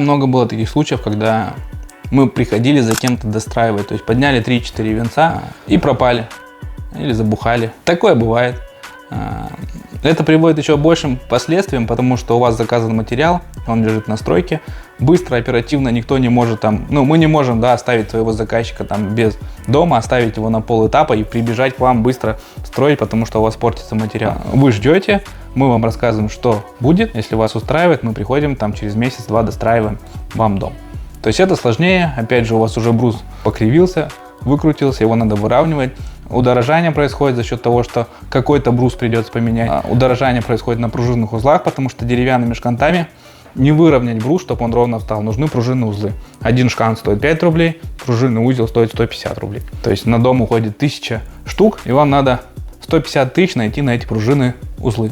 Много было таких случаев, когда мы приходили за кем-то достраивать, то есть подняли 3-4 венца и пропали или забухали. Такое бывает. Это приводит еще к большим последствиям, потому что у вас заказан материал, он лежит на стройке, быстро, оперативно никто не может мы не можем, оставить своего заказчика без дома, оставить его на полэтапа и прибежать к вам быстро строить, потому что у вас портится материал. Вы ждете, мы вам рассказываем, что будет, если вас устраивает, мы приходим через месяц-два, достраиваем вам дом. То есть это сложнее, опять же, у вас уже брус покривился, выкрутился, его надо выравнивать. Удорожание происходит за счет того, что какой-то брус придется поменять. Удорожание происходит на пружинных узлах, потому что деревянными шкантами не выровнять брус, чтобы он ровно встал. Нужны пружинные узлы. Один шкант стоит 5 рублей, пружинный узел стоит 150 рублей. То есть на дом уходит 1000 штук, и вам надо 150 тысяч найти на эти пружинные узлы.